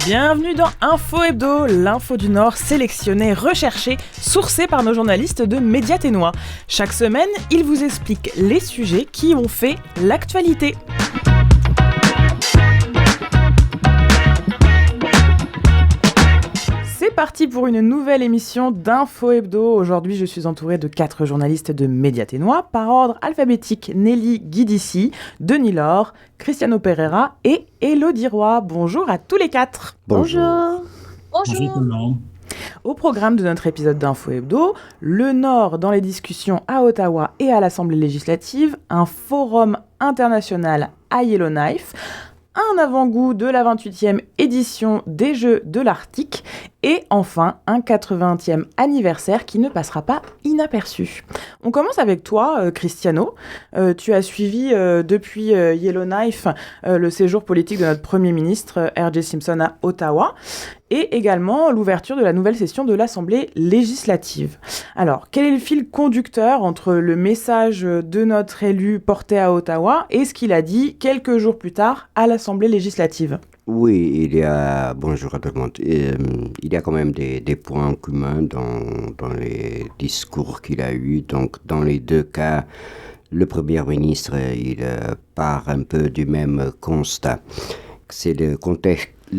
Bienvenue dans Info Hebdo, l'info du Nord sélectionnée, recherchée, sourcée par nos journalistes de Média Ténois. Chaque semaine, ils vous expliquent les sujets qui ont fait l'actualité. C'est parti pour une nouvelle émission d'Info Hebdo. Aujourd'hui, je suis entourée de 4 journalistes de Média Ténois par ordre alphabétique. Nelly Guidici, Denis Laure, Cristiano Pereira et Élodie Roy. Bonjour à tous les 4. Bonjour. Bonjour tout le monde. Au programme de notre épisode d'Info Hebdo, le Nord dans les discussions à Ottawa et à l'Assemblée législative, un forum international à Yellowknife, un avant-goût de la 28e édition des Jeux de l'Arctique et enfin un 80e anniversaire qui ne passera pas inaperçu. On commence avec toi, Cristiano. Tu as suivi depuis Yellowknife le séjour politique de notre Premier ministre R.J. Simpson à Ottawa et également l'ouverture de la nouvelle session de l'Assemblée législative. Alors, quel est le fil conducteur entre le message de notre élu porté à Ottawa et ce qu'il a dit quelques jours plus tard à l'Assemblée législative ? Oui, bonjour à tout le monde. Il y a quand même des points communs dans les discours qu'il a eus. Donc, dans les deux cas, le Premier ministre, il part un peu du même constat. C'est le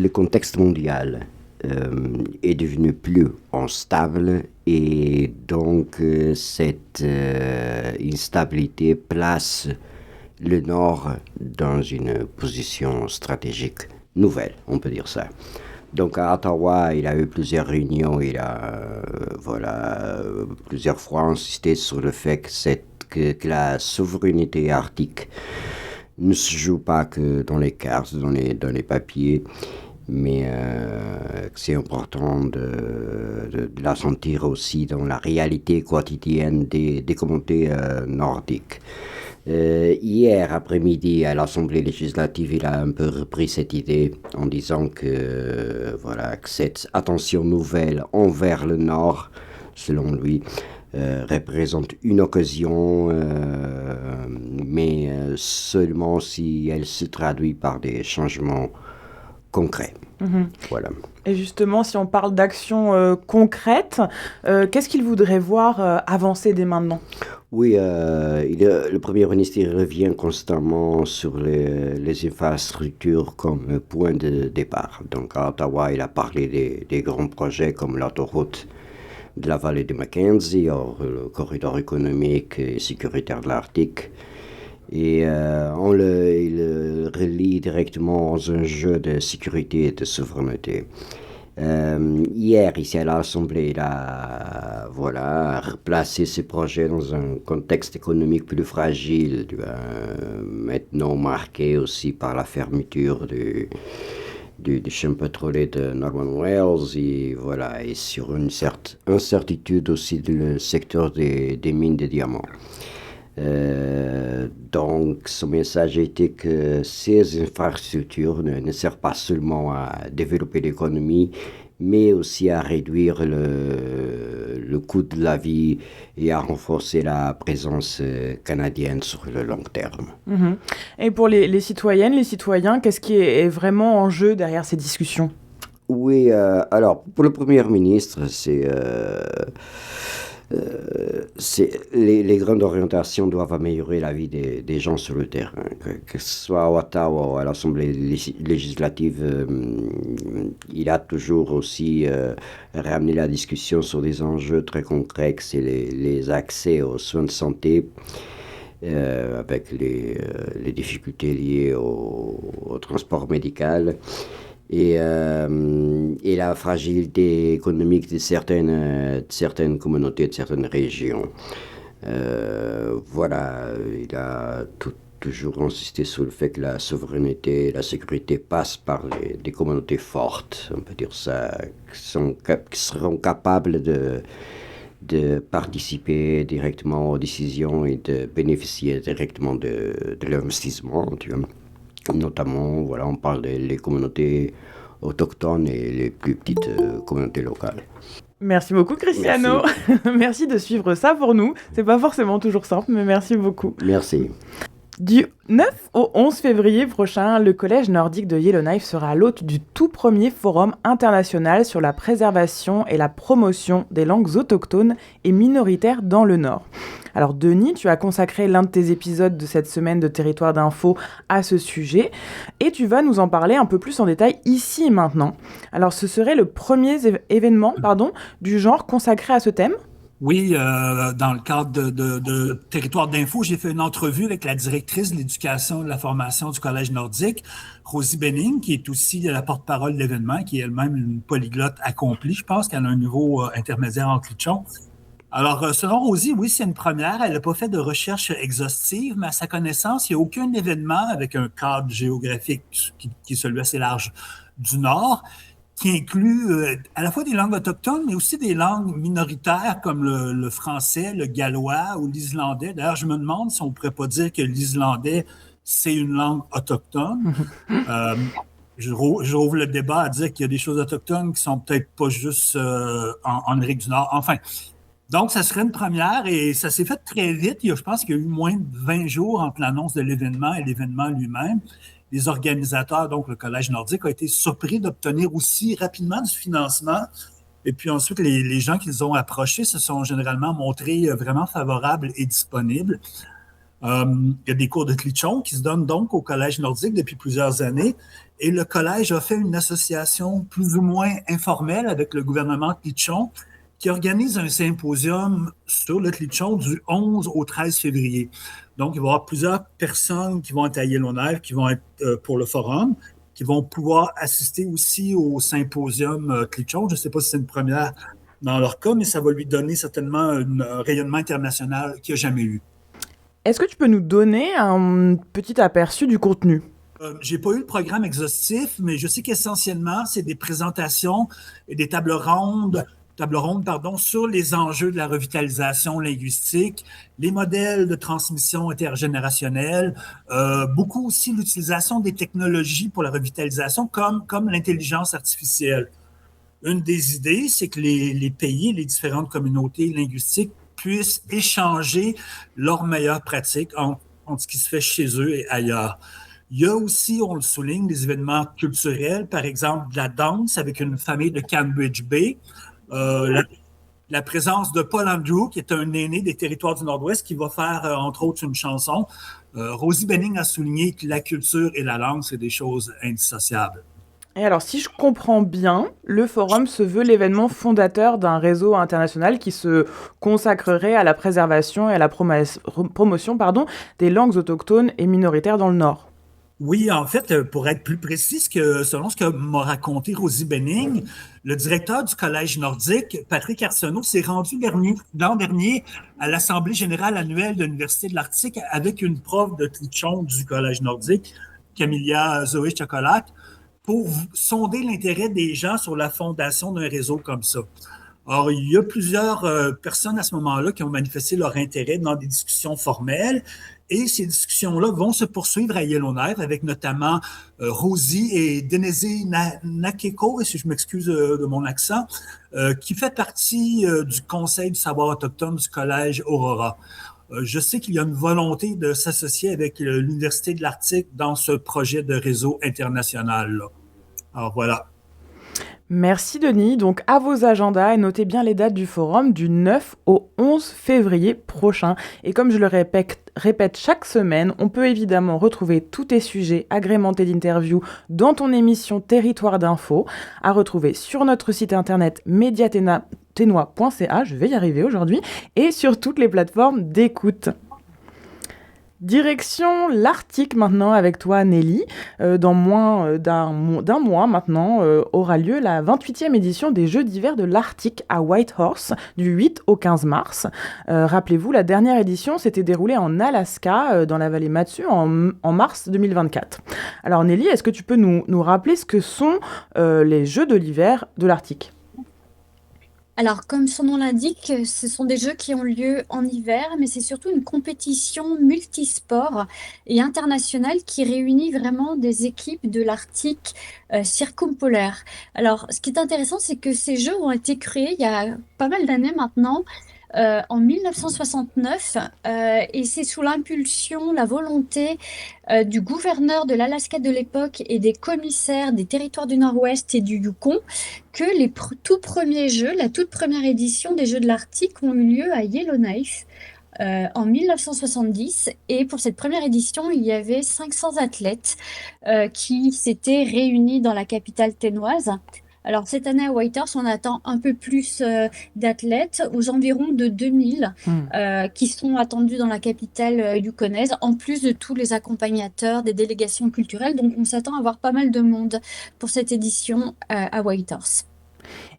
contexte mondial est devenu plus instable et donc cette instabilité place le Nord dans une position stratégique nouvelle, on peut dire ça. Donc à Ottawa, il a eu plusieurs réunions, il a plusieurs fois insisté sur le fait que la souveraineté arctique ne se joue pas que dans les cartes, dans les papiers, mais c'est important de la sentir aussi dans la réalité quotidienne des communautés nordiques. Hier après-midi, à l'Assemblée législative, il a un peu repris cette idée en disant que cette attention nouvelle envers le Nord, selon lui, représente une occasion, mais seulement si elle se traduit par des changements concrets. Voilà. Et justement, si on parle d'actions concrètes, qu'est-ce qu'il voudrait voir avancer dès maintenant ? Oui, le Premier ministre revient constamment sur les infrastructures comme point de départ. Donc à Ottawa, il a parlé des grands projets comme l'autoroute de la vallée de Mackenzie, le corridor économique et sécuritaire de l'Arctique. Et il le relie directement dans un jeu de sécurité et de souveraineté. Hier, ici à l'Assemblée, il a replacé ce projet dans un contexte économique plus fragile, maintenant marqué aussi par la fermeture du champ pétrolier de Northern Wales et sur une certaine incertitude aussi dans le secteur des mines de diamants. Donc, son message était que ces infrastructures ne servent pas seulement à développer l'économie, mais aussi à réduire le coût de la vie et à renforcer la présence canadienne sur le long terme. Et pour les citoyennes, les citoyens, qu'est-ce qui est vraiment en jeu derrière ces discussions ? Oui, alors, pour le Premier ministre, les grandes orientations doivent améliorer la vie des gens sur le terrain, que ce soit à Ottawa ou à l'Assemblée législative. Il a toujours aussi ramené la discussion sur des enjeux très concrets, que c'est les accès aux soins de santé, avec les difficultés liées au transport médical. Et la fragilité économique de certaines communautés, de certaines régions. Il a toujours insisté sur le fait que la souveraineté et la sécurité passent par des communautés fortes, on peut dire ça, qui seront capables de participer directement aux décisions et de bénéficier directement de l'investissement, tu vois. Notamment, on parle des communautés autochtones et les plus petites communautés locales. Merci beaucoup, Cristiano. Merci de suivre ça pour nous. C'est pas forcément toujours simple, mais merci beaucoup. Merci. Du 9 au 11 février prochain, le Collège nordique de Yellowknife sera l'hôte du tout premier forum international sur la préservation et la promotion des langues autochtones et minoritaires dans le Nord. Alors Denis, tu as consacré l'un de tes épisodes de cette semaine de Territoire d'Info à ce sujet et tu vas nous en parler un peu plus en détail ici et maintenant. Alors ce serait le premier événement du genre consacré à ce thème ? Oui, dans le cadre de Territoire d'Info, j'ai fait une entrevue avec la directrice de l'éducation et de la formation du Collège nordique, Rosie Benning, qui est aussi la porte-parole de l'événement, qui est elle-même une polyglotte accomplie. Je pense qu'elle a un niveau intermédiaire en clitchon. Alors, selon Rosie, oui, c'est une première. Elle n'a pas fait de recherche exhaustive, mais à sa connaissance, il n'y a aucun événement avec un cadre géographique qui est celui assez large du Nord, qui inclut à la fois des langues autochtones, mais aussi des langues minoritaires comme le français, le gallois ou l'islandais. D'ailleurs, je me demande si on ne pourrait pas dire que l'islandais, c'est une langue autochtone. Je rouvre le débat à dire qu'il y a des choses autochtones qui sont peut-être pas juste en Amérique du Nord. Enfin, donc, ça serait une première et ça s'est fait très vite. Je pense qu'il y a eu moins de 20 jours entre l'annonce de l'événement et l'événement lui-même. Les organisateurs, donc le Collège nordique, ont été surpris d'obtenir aussi rapidement du financement. Et puis ensuite, les gens qu'ils ont approchés se sont généralement montrés vraiment favorables et disponibles. Il y a des cours de clitchon qui se donnent donc au Collège nordique depuis plusieurs années. Et le Collège a fait une association plus ou moins informelle avec le gouvernement clitchon qui organise un symposium sur le clitchon du 11 au 13 février. Donc, il va y avoir plusieurs personnes qui vont être à Yellowknife, qui vont être pour le forum, qui vont pouvoir assister aussi au symposium clitchon. Je ne sais pas si c'est une première dans leur cas, mais ça va lui donner certainement un rayonnement international qu'il n'y a jamais eu. Est-ce que tu peux nous donner un petit aperçu du contenu ? J'ai pas eu le programme exhaustif, mais je sais qu'essentiellement, c'est des présentations et des tables rondes, sur les enjeux de la revitalisation linguistique, les modèles de transmission intergénérationnelle, beaucoup aussi l'utilisation des technologies pour la revitalisation, comme l'intelligence artificielle. Une des idées, c'est que les pays, les différentes communautés linguistiques puissent échanger leurs meilleures pratiques entre ce qui se fait chez eux et ailleurs. Il y a aussi, on le souligne, des événements culturels, par exemple de la danse avec une famille de Cambridge Bay, la présence de Paul Andrew, qui est un aîné des territoires du Nord-Ouest, qui va faire, entre autres, une chanson. Rosie Benning a souligné que la culture et la langue, c'est des choses indissociables. Et alors, si je comprends bien, le forum se veut l'événement fondateur d'un réseau international qui se consacrerait à la préservation et à la promotion des langues autochtones et minoritaires dans le Nord. Oui, en fait, pour être plus précis, selon ce que m'a raconté Rosie Benning, le directeur du Collège nordique, Patrick Arsenault, s'est rendu l'an dernier à l'Assemblée générale annuelle de l'Université de l'Arctique avec une prof de clitchon du Collège nordique, Camilla Zoé Chocolat, pour sonder l'intérêt des gens sur la fondation d'un réseau comme ça. Alors, il y a plusieurs personnes à ce moment-là qui ont manifesté leur intérêt dans des discussions formelles. Et ces discussions-là vont se poursuivre à Yellowknife avec notamment Rosie et Denezi Nakeko, et si je m'excuse de mon accent, qui fait partie du Conseil du savoir autochtone du Collège Aurora. Je sais qu'il y a une volonté de s'associer avec l'Université de l'Arctique dans ce projet de réseau international-là. Alors voilà. Merci Denis. Donc à vos agendas et notez bien les dates du forum du 9 au 11 février prochain. Et comme je le répète chaque semaine, on peut évidemment retrouver tous tes sujets agrémentés d'interviews dans ton émission Territoire d'Info, à retrouver sur notre site internet mediatenois.ca, je vais y arriver aujourd'hui, et sur toutes les plateformes d'écoute. Direction l'Arctique maintenant avec toi Nelly. Dans moins d'un mois maintenant aura lieu la 28e édition des Jeux d'hiver de l'Arctique à Whitehorse du 8 au 15 mars. Rappelez-vous, la dernière édition s'était déroulée en Alaska, dans la vallée Matsu, en mars 2024. Alors Nelly, est-ce que tu peux nous rappeler ce que sont les Jeux de l'hiver de l'Arctique ? Alors, comme son nom l'indique, ce sont des jeux qui ont lieu en hiver, mais c'est surtout une compétition multisport et internationale qui réunit vraiment des équipes de l'Arctique circumpolaire. Alors, ce qui est intéressant, c'est que ces jeux ont été créés il y a pas mal d'années maintenant en 1969 et c'est sous l'impulsion, la volonté du gouverneur de l'Alaska de l'époque et des commissaires des territoires du Nord-Ouest et du Yukon que les tout premiers jeux, la toute première édition des Jeux de l'Arctique ont eu lieu à Yellowknife en 1970. Et pour cette première édition, il y avait 500 athlètes qui s'étaient réunis dans la capitale tennoise. Alors, cette année à Whitehorse, on attend un peu plus d'athlètes, aux environs de 2000, qui sont attendus dans la capitale yukonnaise, en plus de tous les accompagnateurs des délégations culturelles. Donc, on s'attend à avoir pas mal de monde pour cette édition à Whitehorse.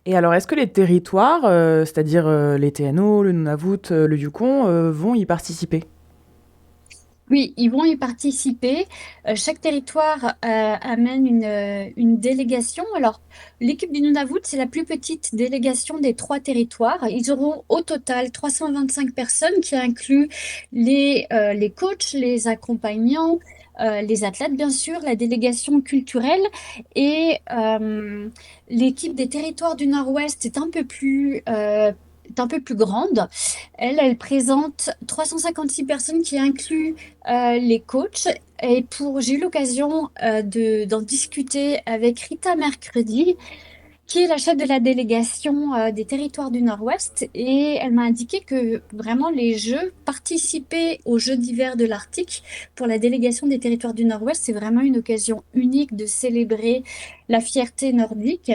Et alors, est-ce que les territoires, c'est-à-dire les TNO, le Nunavut, le Yukon, vont y participer ? Oui, ils vont y participer. Chaque territoire amène une délégation. Alors, l'équipe du Nunavut, c'est la plus petite délégation des 3 territoires. Ils auront au total 325 personnes qui incluent les coachs, les accompagnants, les athlètes, bien sûr, la délégation culturelle et l'équipe des territoires du Nord-Ouest est un peu plus grande. Elle présente 356 personnes qui incluent les coachs. Et j'ai eu l'occasion d'en discuter avec Rita Mercredi, qui est la chef de la délégation des territoires du Nord-Ouest. Et elle m'a indiqué que vraiment les Jeux, participer aux Jeux d'hiver de l'Arctique pour la délégation des territoires du Nord-Ouest, c'est vraiment une occasion unique de célébrer la fierté nordique,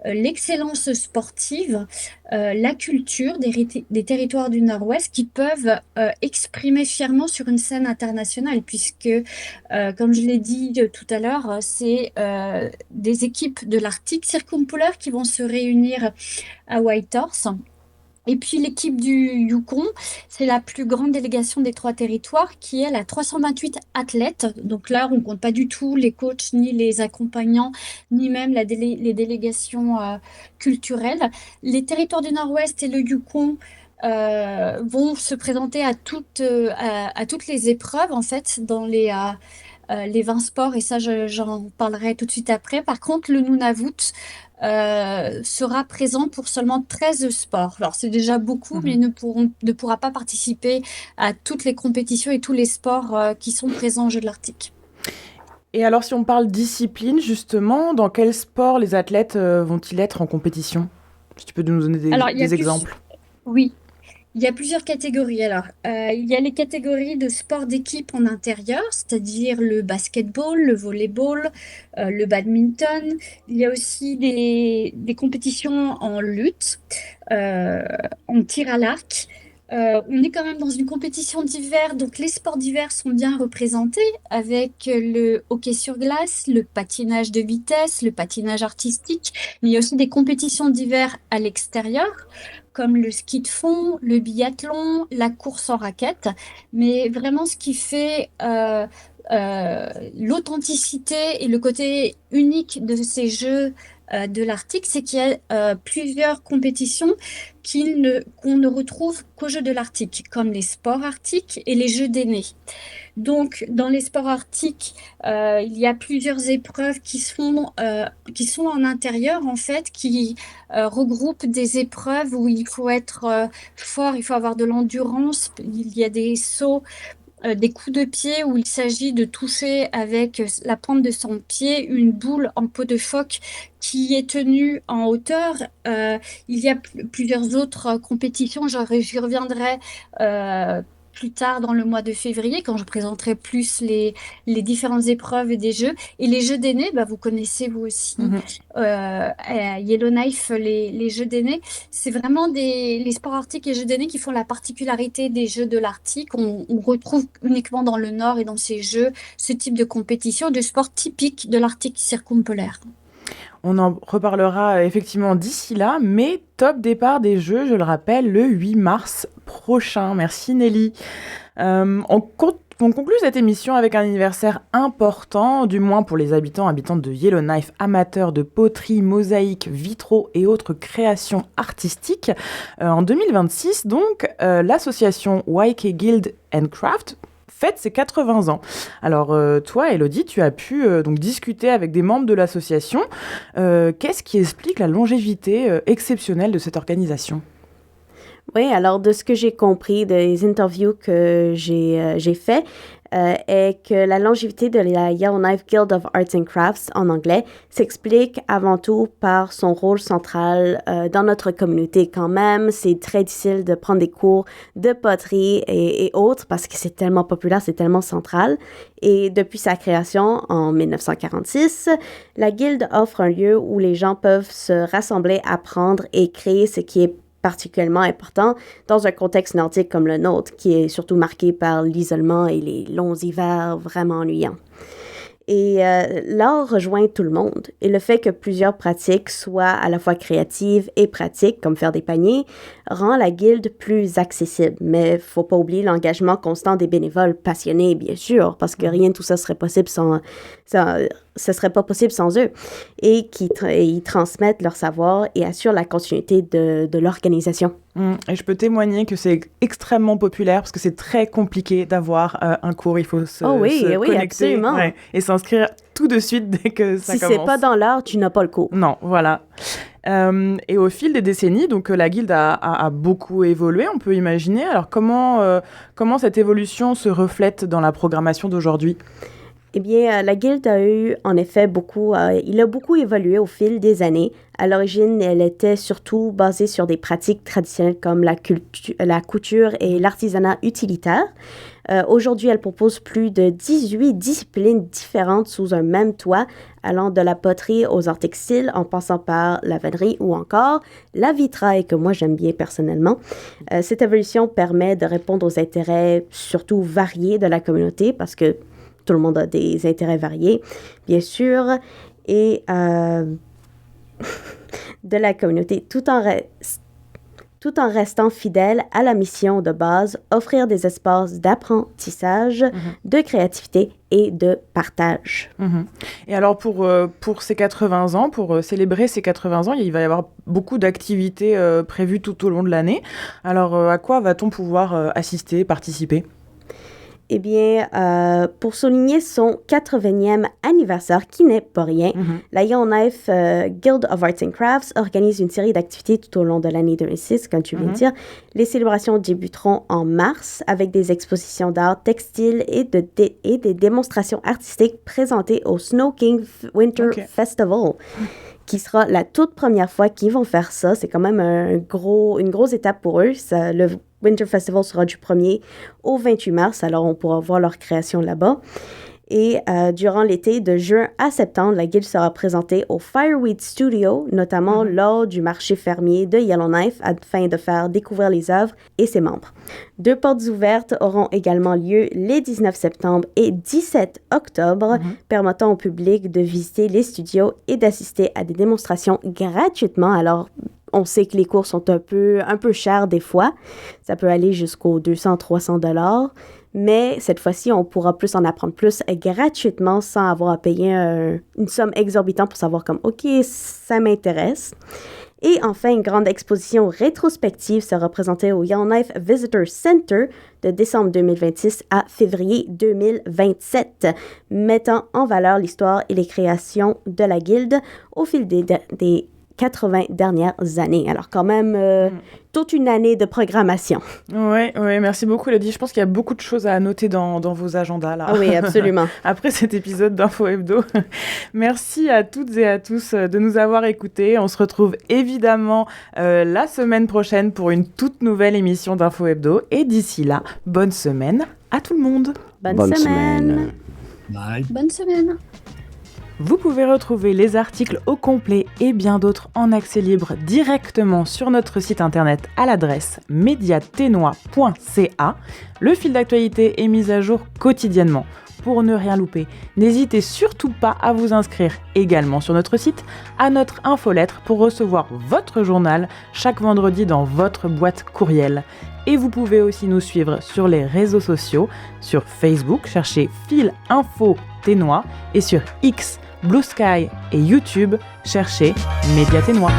l'excellence sportive, la culture des territoires du Nord-Ouest qui peuvent exprimer fièrement sur une scène internationale, puisque, comme je l'ai dit tout à l'heure, c'est des équipes de l'Arctique Circumpolaire qui vont se réunir à Whitehorse. Et puis l'équipe du Yukon, c'est la plus grande délégation des 3 territoires qui, elle, a 328 athlètes. Donc là, on ne compte pas du tout les coachs, ni les accompagnants, ni même les délégations culturelles. Les territoires du Nord-Ouest et le Yukon vont se présenter à toutes les épreuves, en fait, dans les 20 sports. Et ça, j'en parlerai tout de suite après. Par contre, le Nunavut sera présent pour seulement 13 sports. Alors, c'est déjà beaucoup, mais ne pourra pas participer à toutes les compétitions et tous les sports qui sont présents aux Jeux de l'Arctique. Et alors, si on parle discipline, justement, dans quel sport les athlètes vont-ils être en compétition ? Si tu peux nous donner des exemples. Oui. Il y a plusieurs catégories. Alors, il y a les catégories de sport d'équipe en intérieur, c'est-à-dire le basketball, le volleyball, le badminton. Il y a aussi des compétitions en lutte, en tir à l'arc. On est quand même dans une compétition d'hiver, donc les sports d'hiver sont bien représentés avec le hockey sur glace, le patinage de vitesse, le patinage artistique. Mais il y a aussi des compétitions d'hiver à l'extérieur, comme le ski de fond, le biathlon, la course en raquette. Mais vraiment, ce qui fait l'authenticité et le côté unique de ces Jeux de l'Arctique, c'est qu'il y a plusieurs compétitions qu'on ne retrouve qu'aux Jeux de l'Arctique, comme les sports arctiques et les Jeux d'aînés. Donc, dans les sports arctiques, il y a plusieurs épreuves qui sont en intérieur, en fait, qui regroupent des épreuves où il faut être fort, il faut avoir de l'endurance. Il y a des sauts, des coups de pied où il s'agit de toucher avec la pointe de son pied une boule en peau de phoque qui est tenue en hauteur. Il y a plusieurs autres compétitions, j'y reviendrai plus tard dans le mois de février, quand je présenterai plus les différentes épreuves des Jeux. Et les Jeux d'aînés, vous connaissez vous aussi, à Yellowknife, les Jeux d'aînés, c'est vraiment les sports arctiques et Jeux d'aînés qui font la particularité des Jeux de l'Arctique. On retrouve uniquement dans le Nord et dans ces Jeux ce type de compétition, de sport typique de l'Arctique circumpolaire. On en reparlera effectivement d'ici là, mais top départ des Jeux, je le rappelle, le 8 mars prochain. Merci Nelly. On conclut cette émission avec un anniversaire important, du moins pour les habitantes de Yellowknife, amateurs de poterie, mosaïque, vitraux et autres créations artistiques. En 2026, donc, l'association YK Guild and Craft fête ses 80 ans. Alors, toi, Elodie, tu as pu donc discuter avec des membres de l'association. Qu'est-ce qui explique la longévité exceptionnelle de cette organisation ? Oui, alors de ce que j'ai compris des interviews que j'ai fait, est que la longévité de la Yellowknife Guild of Arts and Crafts, en anglais, s'explique avant tout par son rôle central dans notre communauté. Quand même, c'est très difficile de prendre des cours de poterie et autres parce que c'est tellement populaire, c'est tellement central. Et depuis sa création en 1946, la Guilde offre un lieu où les gens peuvent se rassembler, apprendre et créer ce qui est particulièrement important dans un contexte nordique comme le nôtre, qui est surtout marqué par l'isolement et les longs hivers vraiment ennuyants. Et l'art rejoint tout le monde. Et le fait que plusieurs pratiques soient à la fois créatives et pratiques, comme faire des paniers, rend la guilde plus accessible. Mais il ne faut pas oublier l'engagement constant des bénévoles passionnés, bien sûr, parce que rien de tout ça serait possible ce serait pas possible sans eux. Et ils transmettent leur savoir et assurent la continuité de l'organisation. Et je peux témoigner que c'est extrêmement populaire parce que c'est très compliqué d'avoir un cours. Il faut se connecter absolument. Et s'inscrire tout de suite dès que ça commence. Si c'est pas dans l'heure, tu n'as pas le cours. Non, voilà. Et au fil des décennies, donc la guilde a beaucoup évolué, on peut imaginer. Alors comment cette évolution se reflète dans la programmation d'aujourd'hui ? Eh bien, la guilde a eu, en effet, il a beaucoup évolué au fil des années. À l'origine, elle était surtout basée sur des pratiques traditionnelles comme la couture et l'artisanat utilitaire. Aujourd'hui, elle propose plus de 18 disciplines différentes sous un même toit, allant de la poterie aux arts textiles, en passant par la vannerie ou encore la vitrail, que moi j'aime bien personnellement. Cette évolution permet de répondre aux intérêts surtout variés de la communauté, parce que tout le monde a des intérêts variés, bien sûr, et de la communauté, tout en restant fidèle à la mission de base, offrir des espaces d'apprentissage, de créativité et de partage. Et alors, pour ces 80 ans, pour célébrer ces 80 ans, il va y avoir beaucoup d'activités prévues tout au long de l'année. Alors, à quoi va-t-on pouvoir assister, participer ? Eh bien, pour souligner son 80e anniversaire, qui n'est pas rien, la Yellowknife Guild of Arts and Crafts organise une série d'activités tout au long de l'année 2006, comme tu viens de dire. Les célébrations débuteront en mars avec des expositions d'art textile et des démonstrations artistiques présentées au Snow King Winter Festival, qui sera la toute première fois qu'ils vont faire ça. C'est quand même une grosse étape pour eux. Le Winter Festival sera du 1er au 28 mars, alors on pourra voir leur création là-bas. Et durant l'été, de juin à septembre, la guilde sera présentée au Fireweed Studio, notamment lors du marché fermier de Yellowknife, afin de faire découvrir les œuvres et ses membres. 2 portes ouvertes auront également lieu les 19 septembre et 17 octobre, permettant au public de visiter les studios et d'assister à des démonstrations gratuitement. Alors, on sait que les cours sont un peu chers des fois. Ça peut aller jusqu'aux 200-300 $. Mais cette fois-ci, on pourra en apprendre plus gratuitement sans avoir à payer une somme exorbitante pour savoir comme, OK, ça m'intéresse. Et enfin, une grande exposition rétrospective sera présentée au Yellowknife Visitor Center de décembre 2026 à février 2027, mettant en valeur l'histoire et les créations de la guilde au fil des 80 dernières années. Alors quand même, toute une année de programmation. Oui, merci beaucoup, Elodie. Je pense qu'il y a beaucoup de choses à noter dans vos agendas, là. Ah oui, absolument. Après cet épisode d'Info Hebdo. Merci à toutes et à tous de nous avoir écoutés. On se retrouve évidemment la semaine prochaine pour une toute nouvelle émission d'Info Hebdo. Et d'ici là, bonne semaine à tout le monde. Bonne semaine. Bye. Bonne semaine. Vous pouvez retrouver les articles au complet et bien d'autres en accès libre directement sur notre site internet à l'adresse mediatenois.ca. Le fil d'actualité est mis à jour quotidiennement. Pour ne rien louper, n'hésitez surtout pas à vous inscrire également sur notre site à notre infolettre pour recevoir votre journal chaque vendredi dans votre boîte courriel. Et vous pouvez aussi nous suivre sur les réseaux sociaux, sur Facebook, cherchez Fil Info Ténois, et sur X, Blue Sky et YouTube, cherchez Mediatenois.